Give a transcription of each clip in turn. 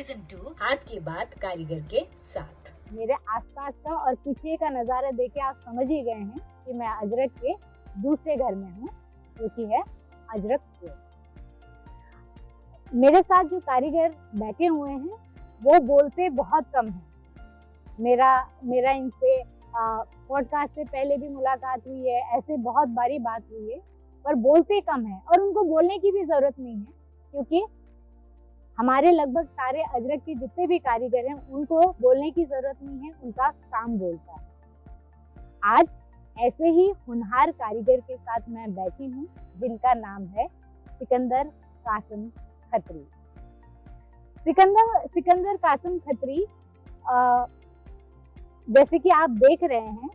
Season 2 हाथ की बात कारीगर के साथ। मेरे आसपास का और पीछे का नज़ारा देखे आप समझ ही गए हैं कि मैं अजरक के दूसरे घर में हूँ, जो कि है अजरक स्टोर। मेरे साथ जो कारीगर बैठे हुए हैं वो बोलते बहुत कम हैं। मेरा इनसे पॉडकास्ट से पहले भी मुलाकात हुई है, ऐसे बहुत बारी बात हुई है, पर बोलते कम है और उनको बोलने की भी ज़रूरत नहीं है, क्योंकि हमारे लगभग सारे अजरक के जितने भी कारीगर हैं उनको बोलने की जरूरत नहीं है, उनका काम बोलता है। आज ऐसे ही होनहार कारीगर के साथ मैं बैठी हूँ, जिनका नाम है सिकंदर कासिम खत्री। सिकंदर कासिम खत्री जैसे कि आप देख रहे हैं,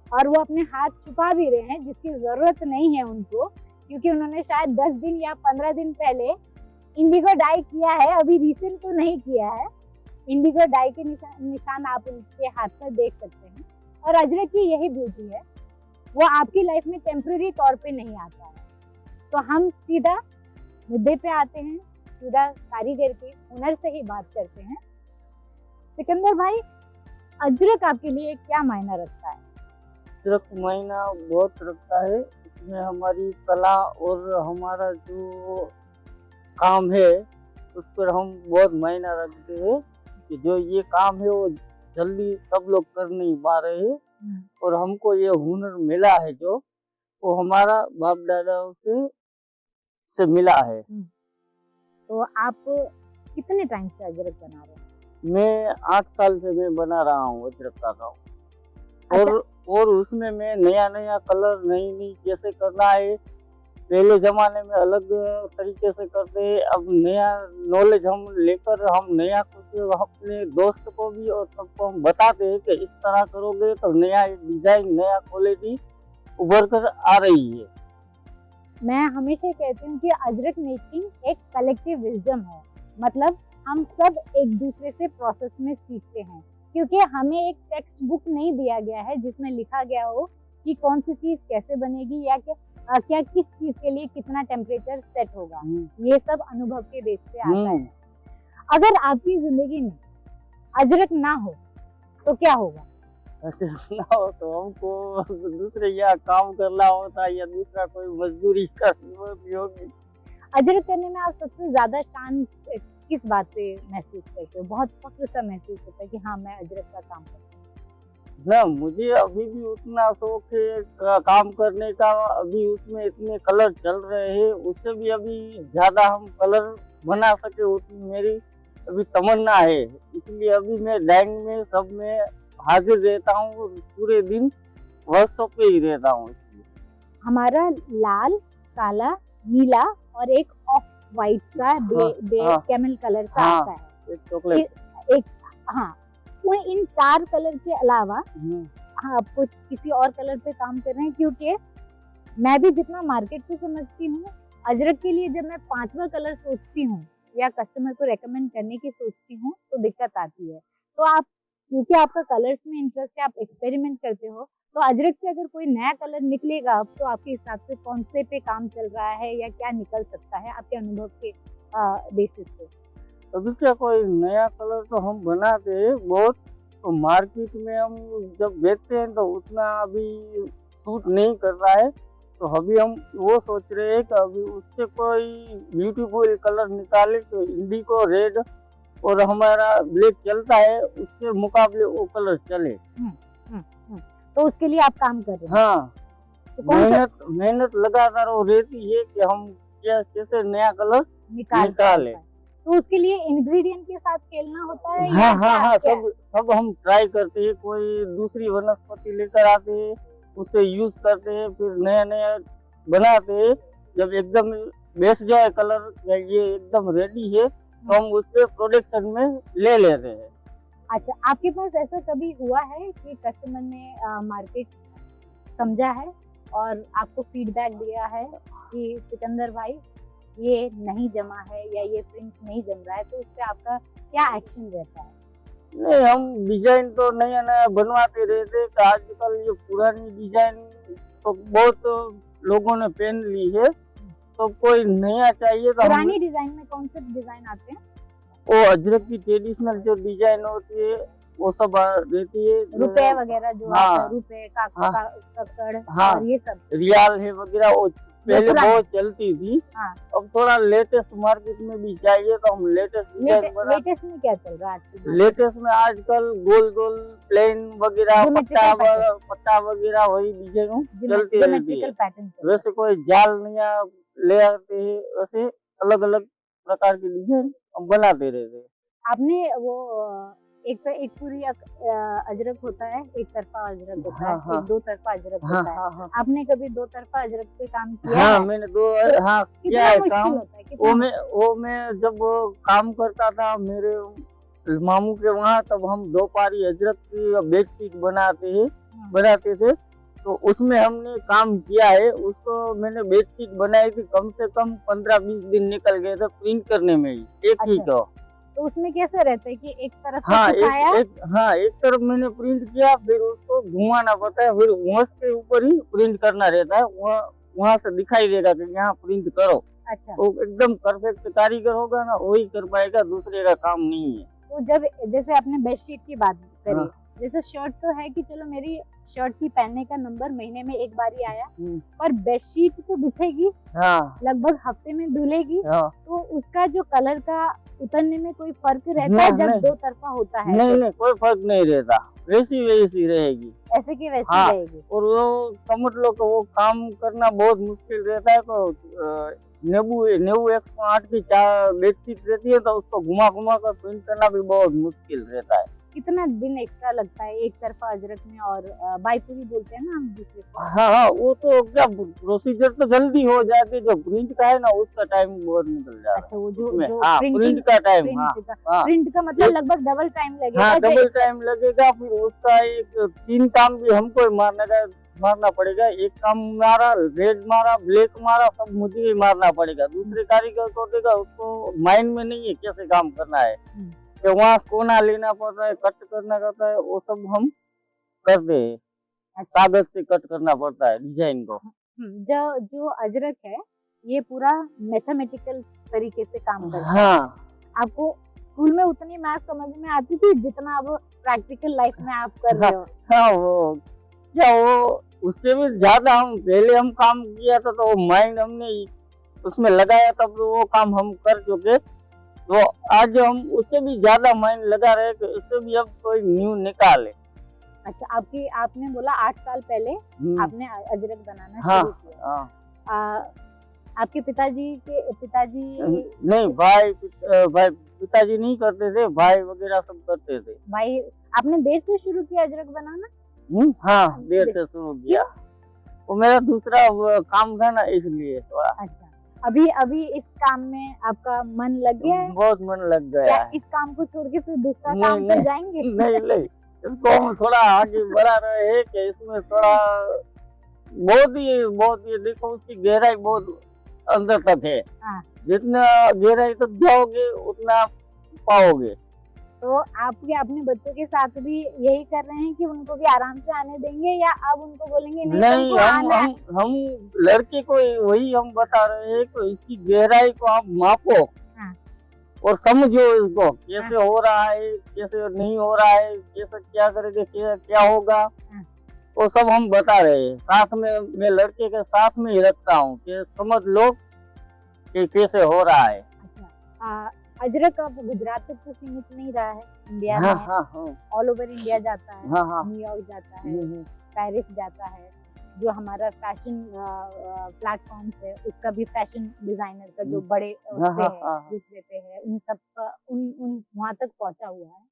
और वो अपने हाथ छुपा भी रहे हैं, जिसकी जरूरत नहीं है उनको, क्योंकि उन्होंने शायद 10 दिन या 15 दिन पहले इंडिगो डाई किया है, अभी रिसेंट तो नहीं किया है। इंडिगो डाई के निशान आप उनके हाथ पर देख सकते हैं। और अजरक की यही ब्यूटी है, वो आपकी लाइफ में टेम्पररी तौर पे नहीं आता है। तो हम सीधा मुद्दे पे आते हैं, सीधा कारीगर के हुनर से ही बात करते हैं। सिकंदर भाई, अजरक आपके लिए क्या मायना रखता है? अजरक मायना बहुत रखता है। इसमें हमारी कला और हमारा जो काम है उस पर हम बहुत मायना रखते हैं कि जो ये काम है वो जल्दी सब लोग कर नहीं पा रहे हैं, और हमको ये हुनर मिला है जो वो हमारा बाप दादाओं से मिला है। तो आप कितने टाइम से अजरक बना रहे हैं? मैं 8 साल से मैं बना रहा हूँ अजरक का काम। और उसमें मैं नया कलर नई कैसे करना है, पहले जमाने में अलग तरीके से करते हैं, अब नया नॉलेज हम लेकर हम नया कुछ अपने दोस्त को भी और सबको हम बताते हैं कि इस तरह करोगे तो नया डिजाइन, नया क्वालिटी उभर कर आ रही है। मैं हमेशा कहती हूँ कि अजरक मेकिंग एक कलेक्टिव विजडम है, मतलब हम सब एक दूसरे से प्रोसेस में सीखते हैं, क्योंकि हमें एक टेक्स्ट बुक नहीं दिया गया है जिसमें लिखा गया हो कि कौन सी चीज कैसे बनेगी या क्या किस चीज के लिए कितना टेम्परेचर सेट होगा। ये सब अनुभव के बेस पे आता है। अगर आपकी जिंदगी में अजरक ना हो तो क्या होगा? अजरक ना हो तो हमको दूसरे या काम करना होता या दूसरा कोई मजदूरी करनी होगी। अजरक करने में आप सबसे ज्यादा शान किस बात पे महसूस करते हो? बहुत फख्र सा महसूस होता है कि हाँ, मैं अजरक का काम करता हूँ। ना, मुझे अभी भी उतना शौक है काम करने का। अभी उसमें इतने कलर चल रहे हैं, उससे भी अभी ज्यादा हम कलर बना सके उतनी मेरी अभी तमन्ना है। इसलिए अभी मैं डाइंग में सब में हाजिर रहता हूँ, पूरे दिन वर्कशॉप पे ही रहता हूँ। हमारा लाल, काला, नीला और एक ऑफ व्हाइट सा कैमल कलर का आता है, एक चॉकलेट, इन 4 कलर के अलावा आप कुछ किसी और कलर पे काम कर रहे हैं? क्योंकि मैं भी जितना मार्केट को समझती हूँ, अजरक के लिए जब मैं 5वां कलर सोचती हूँ या कस्टमर को रेकमेंड करने की सोचती हूँ तो दिक्कत आती है। तो आप, क्योंकि आपका कलर्स में इंटरेस्ट है, आप एक्सपेरिमेंट करते हो, तो अजरक से अगर कोई नया कलर निकलेगा तो आपके हिसाब से कौन से पे काम चल रहा है या क्या निकल सकता है आपके अनुभव के बेसिस पे? अभी क्या कोई नया कलर तो हम बनाते हैं बहुत, तो मार्केट में हम जब बेचते हैं तो उतना अभी सूट नहीं कर रहा है, तो अभी हम वो सोच रहे हैं कि अभी उससे कोई ब्यूटीफुल कलर निकाले तो इंडिगो रेड और हमारा ब्लैक चलता है, उसके मुकाबले वो कलर चले। तो उसके लिए आप काम कर रहे हैं? हाँ, तो मेहनत लगातार वो रहती है कि हम कैसे नया कलर निकाले। तो उसके लिए इंग्रेडिएंट के साथ खेलना होता है? हाँ, सब हम ट्राई करते हैं। कोई दूसरी वनस्पति लेकर आते हैं, उसे यूज करते हैं, फिर नया बनाते हैं। जब एकदम बेच जाए कलर, ये एकदम रेडी है, तो हम उससे प्रोडक्शन में ले लेते हैं। अच्छा, आपके पास ऐसा कभी हुआ है कि कस्टमर ने मार्केट समझा है और आपको फीडबैक दिया है कि सिकंदर भाई ये नहीं जमा है या ये प्रिंट नहीं जम रहा है, तो उस पर आपका क्या एक्शन रहता है? नहीं, हम डिजाइन तो नया बनवाते रहते। आजकल ये पुरानी डिजाइन तो बहुत लोगों ने पहन ली है, तो कोई नया चाहिए तो पुरानी डिजाइन में कौन से डिजाइन आते हैं? वो अजरक की ट्रेडिशनल जो डिजाइन होती है वो सब रहती है। रुपए वगैरह जो हाँ। आता है, रुपए हाँ। कक्कड़ हाँ। और ये सब। रियाल है वगैरह, वो पहले पुराना। बहुत चलती थी। हाँ। अब थोड़ा लेटेस्ट मार्केट में भी चाहिए तो हम लेटेस्ट डिजाइन बना। लेटेस्ट में क्या चल रहा है आजकल? लेटेस्ट में आजकल गोल गोल प्लेन वगैरह Geometrical पट्टा वगैरह वही डिजाइन चलती रहती है। Geometrical pattern. वैसे कोई जाल नहीं ले आते हैं, वैसे अलग अलग प्रकार की डिजाइन हम बनाते रहते हैं। आपने वो एक पूरी अजरक होता है, एक तरफा अजरक होता है, हाँ, हाँ। एक दो तरफा अजरक हाँ होता है। हाँ हाँ आपने कभी दो तरफा अजरक पे काम किया हाँ, है? मैंने दो हाँ किया कितना है मुश्किल काम। होता है? कितना वो मैं जब काम करता था मेरे मामू के वहाँ, तब हम 2 पारी अजरक की बेडशीट बनाते थे। तो उसमें हमने काम किया है। उसको मैंने बेडशीट बनाई थी, कम से कम 15-20 दिन निकल गए थे प्रिंट करने में ही, एक ही अच्छा। को। तो उसमें कैसे रहता है कि एक तरफ से हाँ सुखाया? एक तरफ मैंने प्रिंट किया, फिर उसको घुमाना पड़ता है, फिर घुस के ऊपर ही प्रिंट करना रहता है। वहाँ से दिखाई देगा कि यहाँ प्रिंट करो। अच्छा। वो एकदम परफेक्ट कारीगर होगा ना, वही कर पाएगा, दूसरे का काम नहीं है। तो जब जैसे आपने बेडशीट की बात करी, हाँ। जैसे शर्ट तो है कि चलो मेरी शर्ट की पहनने का नंबर महीने में एक बार ही आया, हम्म। पर बेडशीट तो बिछेगी, हाँ लगभग हफ्ते में धुलेगी, हाँ। तो उसका जो कलर का उतरने में कोई फर्क रहता नहीं, है जब नहीं। दो तरफा होता है? नहीं कोई फर्क नहीं रहता, वैसी रहेगी। ऐसे की वैसी हाँ। रहेगी। और वो समझ लो कि वो काम करना बहुत मुश्किल रहता है। तो नेबू 108 की 4 बेडशीट रहती है, तो उसको घुमा कर प्रिंट करना भी बहुत मुश्किल रहता है। कितना दिन एक्स्ट्रा लगता है एक तरफा अजरक में? और बाईपुरी बोलते हैं ना हम दूसरे को। हाँ, वो तो क्या प्रोसीजर तो जल्दी हो जाती है, जो प्रिंट का है ना उसका टाइम बहुत निकल जाता है। अच्छा, वो जो हाँ, प्रिंट का टाइम। हाँ, हाँ। प्रिंट का मतलब लगभग डबल टाइम लगेगा। हाँ, डबल टाइम लगेगा। फिर उसका एक 3 काम भी हमको मारना पड़ेगा। एक काम मारा, रेड मारा, ब्लैक मारा, सब मुझे ही मारना पड़ेगा। दूसरे कारीगर को देगा, उसको माइंड में नहीं है कैसे काम करना है, कि वहाँ कोना लेना पड़ता है, कट करना पड़ता है, वो सब हम करते हैं। कागज से कट करना पड़ता है डिजाइन को। जो अजरक है ये पूरा मैथमेटिकल तरीके से काम करता है। हाँ। आपको स्कूल में उतनी मैथ समझ में आती थी जितना अब प्रैक्टिकल लाइफ में आप कर रहे हो? हाँ, वो उससे भी ज्यादा हम पहले काम किया था, तो वो माइंड हमने उसमें लगाया, तब वो काम हम कर चुके। तो आज हम उससे भी ज्यादा माइंड लगा रहे कि उससे भी अब कोई न्यू निकाले। अच्छा, आपने बोला 8 साल पहले आपने अजरक बनाना हाँ, शुरू किया। हाँ। आपके पिताजी नहीं, पिताजी नहीं करते थे, भाई वगैरह सब करते थे। भाई, आपने देर से शुरू किया अजरक बनाना? हाँ, देर से शुरू किया। वो मेरा दूसरा काम था ना, इसलिए थोड़ा। अच्छा, अभी इस काम में आपका मन लग गया है? बहुत मन लग गया है। इस काम को छोड़ के फिर दूसरा काम पर जाएंगे? नहीं, इसको हम थोड़ा आगे बढ़ा रहे हैं कि इसमें थोड़ा बहुत ही देखो, उसकी गहराई बहुत अंदर तक है। हाँ। जितना गहराई तक जाओगे उतना पाओगे। तो आपने बच्चों के साथ भी यही कर रहे हैं कि उनको भी आराम से आने देंगे, या अब उनको बोलेंगे नहीं, हम लड़के को वही हम बता रहे हैं कि इसकी गहराई को आप मापो। हाँ। और समझो इसको कैसे हो रहा है, कैसे नहीं हो रहा है, कैसे क्या करेंगे, क्या होगा, वो सब हम बता रहे हैं। साथ में मैं लड़के के साथ में ही रखता हूँ कि समझ लो कि कैसे हो रहा है। अच्छा, अजरक अब गुजरात तक तो सीमित नहीं रहा है, इंडिया हाँ, में हाँ, ऑल ओवर इंडिया जाता है। हाँ, हाँ। न्यूयॉर्क जाता है, पेरिस जाता है। जो हमारा फैशन प्लेटफॉर्म है, उसका भी फैशन डिजाइनर का जो बड़े दूसरे पे है, उन सब उन वहां तक पहुंचा हुआ है।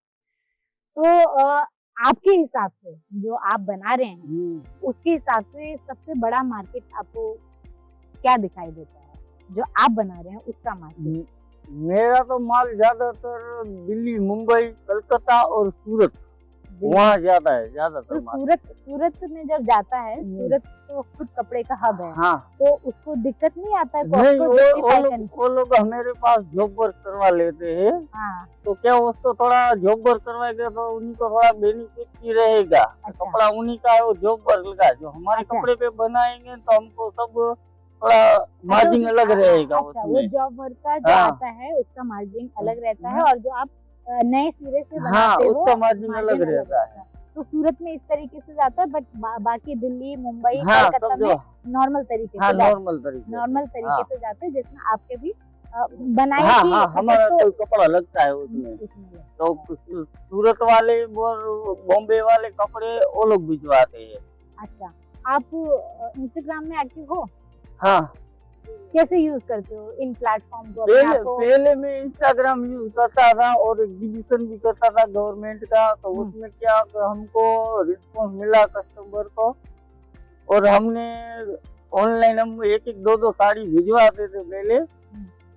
तो आपके हिसाब से जो आप बना रहे हैं, उसके हिसाब से सबसे बड़ा मार्केट आपको क्या दिखाई देता है? जो आप बना रहे हैं उसका मार्केट? मेरा तो माल ज्यादातर दिल्ली, मुंबई, कलकत्ता और सूरत, वहाँ ज्यादा है, ज्यादातर। तो सूरत में जब जाता है, सूरत तो खुद कपड़े का हब है। हाँ। तो उसको दिक्कत नहीं आता है? नहीं, वो लोग हमारे पास जॉब वर्क करवा लेते हैं। हाँ। तो क्या उसको थोड़ा जॉब वर्क करवाएगा तो उन्हीं को थोड़ा बेनिफिट भी रहेगा। अच्छा। कपड़ा उन्हीं का है, वो जॉब वर्क का। जो हमारे कपड़े पे बनाएंगे तो हमको सब थोड़ा मार्जिन अलग रहेगा अच्छा, वो उसमें। जॉब वर्क का जो हाँ। आता है उसका मार्जिन अलग रहता है, हाँ। और जो आप नए सिरे से हाँ, बनाते हो उसका मार्जिन अलग मार्जिन रहता है। तो सूरत में इस तरीके से जाता है, बट बाकी दिल्ली, मुंबई, हाँ, कलकत्ता सब में जो नॉर्मल तरीके हाँ से जाता है। नॉर्मल तरीके से। नॉर्मल तरीके हाँ। से जाते हैं, जिसमें आपके भी बनाई हाँ की हाँ, हमारा तो कोई कपड़ा लगता है उसमें। उसमें लगता तो है। सूरत वाले और बॉम्बे वाले कपड़े वो लोग भिजवाते हैं। अच्छा, आप इंस्टाग्राम में एक्टिव हो? हाँ, कैसे यूज करते हो इन प्लेटफॉर्म को? अपने आप को पहले मैं इंस्टाग्राम यूज करता था और एग्जीबिशन भी करता था गवर्नमेंट का, तो उसमें क्या हमको रिस्पॉन्स मिला कस्टमर को, और हमने ऑनलाइन हम एक एक दो साड़ी भिजवाते थे पहले।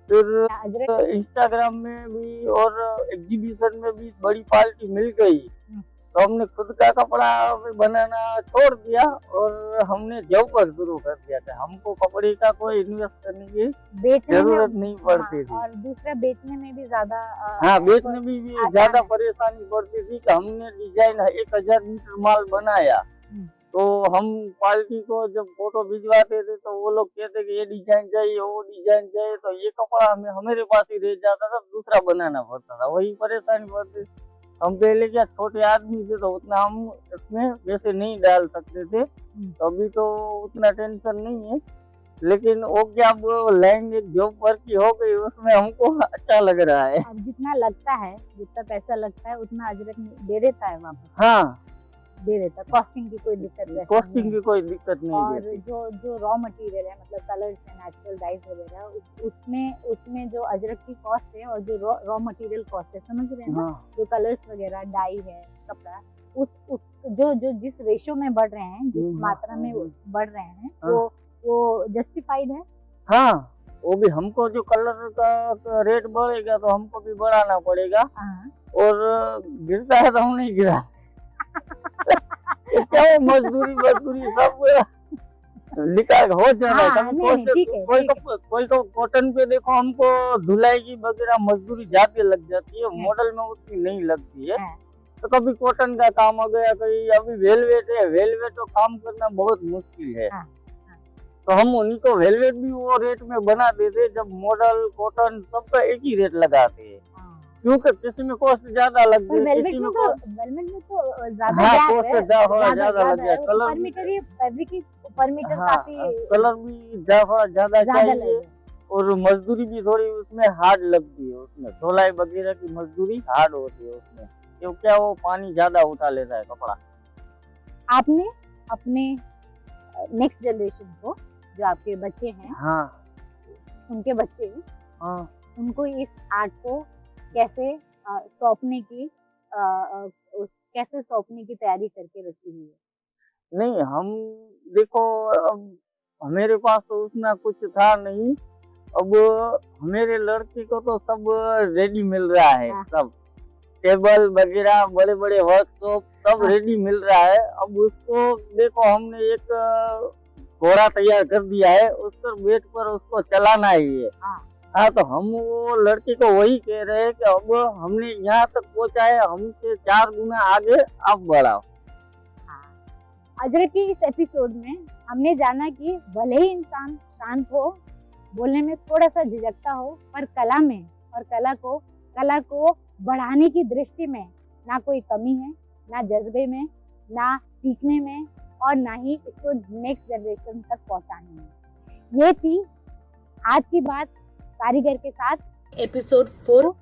फिर अजरक इंस्टाग्राम में भी और एग्जीबिशन में भी बड़ी पार्टी मिल गई, तो हमने खुद का कपड़ा भी बनाना छोड़ दिया और हमने जॉब पर शुरू कर दिया था। हमको कपड़े का कोई इन्वेस्ट करने की बेचने जरूरत में नहीं पड़ती थी। और दूसरा बेचने में भी ज्यादा हाँ, बेचने में भी आसान ज्यादा है। परेशानी पड़ती थी कि हमने डिजाइन 1000 मीटर माल बनाया, तो हम पार्टी को जब फोटो भिजवाते थे तो वो लोग कहते कि ये डिजाइन चाहिए, वो डिजाइन चाहिए, तो ये कपड़ा हमारे पास ही रह जाता था, दूसरा बनाना पड़ता था, वही परेशानी पड़ती। हम पहले क्या छोटे आदमी थे तो उतना हम इसमें पैसे नहीं डाल सकते थे, तो अभी तो उतना टेंशन नहीं है। लेकिन वो क्या वो लाइन एक जॉब पर की हो गई, उसमें हमको अच्छा लग रहा है। अब जितना लगता है, जितना पैसा लगता है उतना अजरक दे देता है वापस, हाँ, दे देता है। कॉस्टिंग की कोई दिक्कत नहीं, कॉस्टिंग की कोई दिक्कत नहीं और है। जो रॉ मटेरियल है, मतलब कलर्स है, नेचुरल डाइज वगैरह, उसमें जो अजरक की कॉस्ट है और जो रॉ मटेरियल कॉस्ट है, समझ रहे हैं ना? हाँ, जो कलर्स वगैरह, डाई है, कपड़ा, उस जो जिस रेशो में बढ़ रहे हैं, जिस मात्रा में बढ़ रहे हैं, वो जस्टिफाइड है। हाँ, वो भी हमको जो कलर का रेट बढ़ेगा तो हमको भी बढ़ाना पड़ेगा, और गिरता है तो हम नहीं गिरा क्या है, मजदूरी सब निकाल हो जा रहा है। हाँ, नहीं, ठीक है, ठीक है। कोई तो कॉटन पे देखो हमको धुलाई की वगैरह मजदूरी ज्यादा लग जाती है, मॉडल में उतनी नहीं लगती है। तो कभी कॉटन का काम आ गया, कहीं अभी वेलवेट है, वेलवेट तो काम करना बहुत मुश्किल है, तो हम उन्हीं को वेलवेट भी वो रेट में बना देते, जब मॉडल कॉटन सबका एक ही रेट लगाते हैं, क्योंकि किसी में कॉस्ट ज्यादा लग गई, किसी में वेलवेट में तो ज्यादा हाँ gap कॉस्ट है, ज्यादा लग गया। पर कलर मीटर, ये फैब्रिक पर मीटर हाँ, काफी कलर भी ज्यादा ज्यादा चाहिए, लगे। और मजदूरी भी थोड़ी उसमें हार्ड लगती है, उसमें धुलाई वगैरह की मजदूरी हार्ड होती है उसमें, क्योंकि वो पानी ज्यादा उठा लेता है कपड़ा। आपने अपने नेक्स्ट जनरेशन को, जो आपके बच्चे हैं, हाँ, उनके बच्चे, हाँ, उनको इस आर्ट को कैसे सौंपने की तैयारी करके रखी हुई है? नहीं, हम देखो अब मेरे पास तो उतना कुछ था नहीं, अब मेरे लड़के को तो सब रेडी मिल रहा है, सब टेबल वगैरह, बड़े बड़े वर्कशॉप सब रेडी मिल रहा है। अब उसको देखो हमने एक घोड़ा तैयार कर दिया है, उस पर बैठ कर उसको चलाना ही है। हाँ, तो हम वो लड़के को वही कह रहे हैं कि अब हमने यहाँ तक पहुँचा है, हमसे 4 गुना आगे आप बढ़ाओ। अजरक की इस एपिसोड में हमने जाना कि भले ही इंसान शांत हो, बोलने में थोड़ा सा झिझकता हो, पर कला में और कला को बढ़ाने की दृष्टि में ना कोई कमी है, ना जज्बे में, ना सीखने में, और ना ही इसको नेक्स्ट जनरेशन तक पहुंचाने में। ये थी आज की बात कारीगर के साथ एपिसोड 4।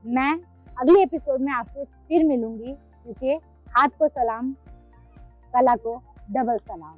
मैं अगले एपिसोड में आपसे फिर मिलूंगी, क्योंकि हाथ को सलाम, कला को डबल सलाम।